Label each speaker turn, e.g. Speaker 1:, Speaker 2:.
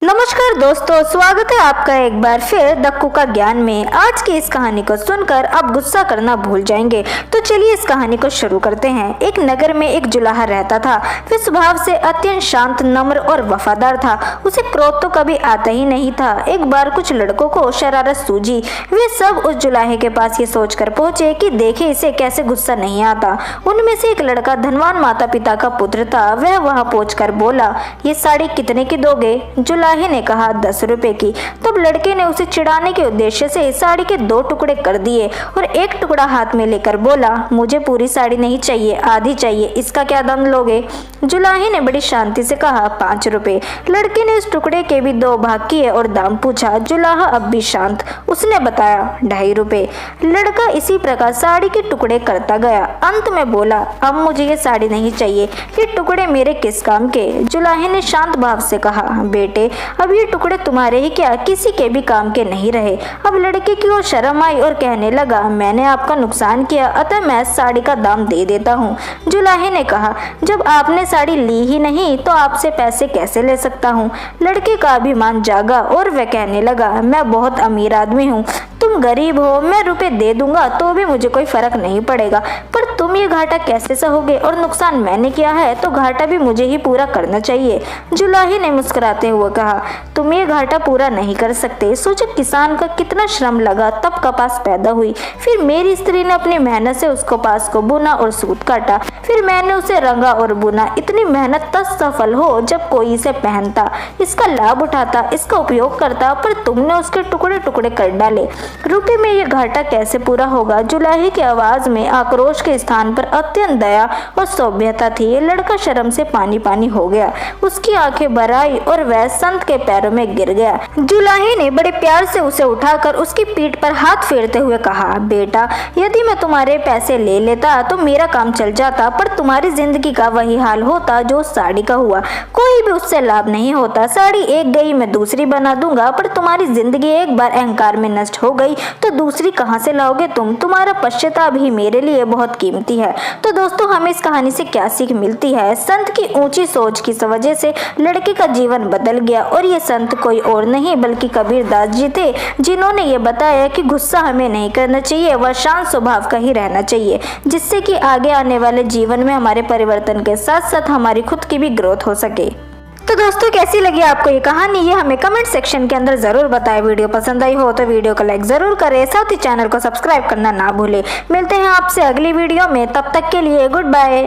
Speaker 1: नमस्कार दोस्तों, स्वागत है आपका एक बार फिर दक्कू का ज्ञान में। आज की इस कहानी को सुनकर आप गुस्सा करना भूल जाएंगे। तो चलिए इस कहानी को शुरू करते हैं। एक नगर में एक जुलाहा रहता था। वह स्वभाव से अत्यंत शांत, नम्र और वफादार था। उसे क्रोध तो कभी आता ही नहीं था। एक बार कुछ लड़कों को शरारत सूझी। वे सब उस जुलाहे के पास ये सोचकर पहुंचे कि देखे इसे कैसे गुस्सा नहीं आता। उनमें से एक लड़का धनवान माता पिता का पुत्र था। वह वहां पहुंचकर बोला, ये साड़ी कितने की दोगे? जुलाहे ने कहा, 10 रुपए की। तब लड़के ने उसे चिढ़ाने के उद्देश्य से साड़ी के 2 टुकड़े कर दिए और एक टुकड़ा हाथ में लेकर बोला, मुझे पूरी साड़ी नहीं चाहिए, आधी चाहिए। इसका क्या दाम लोगे? जुलाहे ने बड़ी शांति से कहा, 5 रुपए। लड़के ने उस टुकड़े के भी 2 भाग किए और दाम पूछा। जुलाहा अब भी शांत। उसने बताया, 2.5 रुपए। लड़का इसी प्रकार साड़ी के टुकड़े करता गया। अंत में बोला, अब मुझे ये साड़ी नहीं चाहिए, ये टुकड़े मेरे किस काम के? जुलाहे ने शांत भाव से कहा, बेटे अब ये टुकड़े तुम्हारे ही क्या, किसी के भी काम के नहीं रहे। अब लड़के की ओर शर्म आई और कहने लगा, मैंने आपका नुकसान किया, अतः मैं साड़ी का दाम दे देता हूँ। जुलाहे ने कहा, जब आपने साड़ी ली ही नहीं तो आपसे पैसे कैसे ले सकता हूँ? लड़के का अभिमान जागा और वह कहने लगा, मैं बहुत अमीर आदमी हूँ, तुम गरीब हो, मैं रुपए दे दूंगा तो भी मुझे कोई फर्क नहीं पड़ेगा, पर तुम ये घाटा कैसे सहोगे? और नुकसान मैंने किया है तो घाटा भी मुझे ही पूरा करना चाहिए। जुलाहे ने मुस्कुराते हुए कहा, तुम ये घाटा पूरा नहीं कर सकते। सोचो किसान का कितना श्रम लगा तब कपास पैदा हुई, फिर मेरी स्त्री ने अपनी मेहनत से उस कपास को बुना और सूत काटा, फिर मैंने उसे रंगा और बुना। इतनी मेहनत तब सफल हो जब कोई इसे पहनता, इसका लाभ उठाता, इसका उपयोग करता, पर तुमने उसके टुकड़े टुकड़े कर डाले। रुपए में ये घाटा कैसे पूरा होगा? जुलाहे की आवाज में आक्रोश के स्थान पर अत्यंत दया और सौम्यता थी। लड़का शर्म से पानी पानी हो गया। उसकी आंखें भर आई और वह संत के पैरों में गिर गया। जुलाहे ने बड़े प्यार से उसे उठाकर उसकी पीठ पर हाथ फेरते हुए कहा, बेटा यदि मैं तुम्हारे पैसे ले लेता तो मेरा काम चल जाता, पर तुम्हारी जिंदगी का वही हाल होता जो साड़ी का हुआ। कोई भी उससे लाभ नहीं होता। साड़ी एक गई, मैं दूसरी बना दूंगा, पर तुम्हारी जिंदगी एक बार अहंकार में नष्ट हो गई तो दूसरी कहां से लाओगे तुम? तुम्हारा पश्चाताप ही मेरे लिए बहुत कीमती है। तो दोस्तों, हमें इस कहानी से क्या सीख मिलती है? संत की ऊंची सोच की वजह से लड़के का जीवन बदल गया और ये संत कोई और नहीं बल्कि कबीर दास जी थे, जिन्होंने ये बताया कि गुस्सा हमें नहीं करना चाहिए, वह शांत स्वभाव का ही रहना चाहिए, जिससे कि आगे आने वाले जीवन में हमारे परिवर्तन के साथ साथ हमारी खुद की भी ग्रोथ हो सके। तो दोस्तों, कैसी लगी आपको ये कहानी, ये हमें कमेंट सेक्शन के अंदर जरूर बताएं। वीडियो पसंद आई हो तो वीडियो को लाइक जरूर करें, साथ ही चैनल को सब्सक्राइब करना ना भूलें। मिलते हैं आपसे अगली वीडियो में, तब तक के लिए गुड बाय।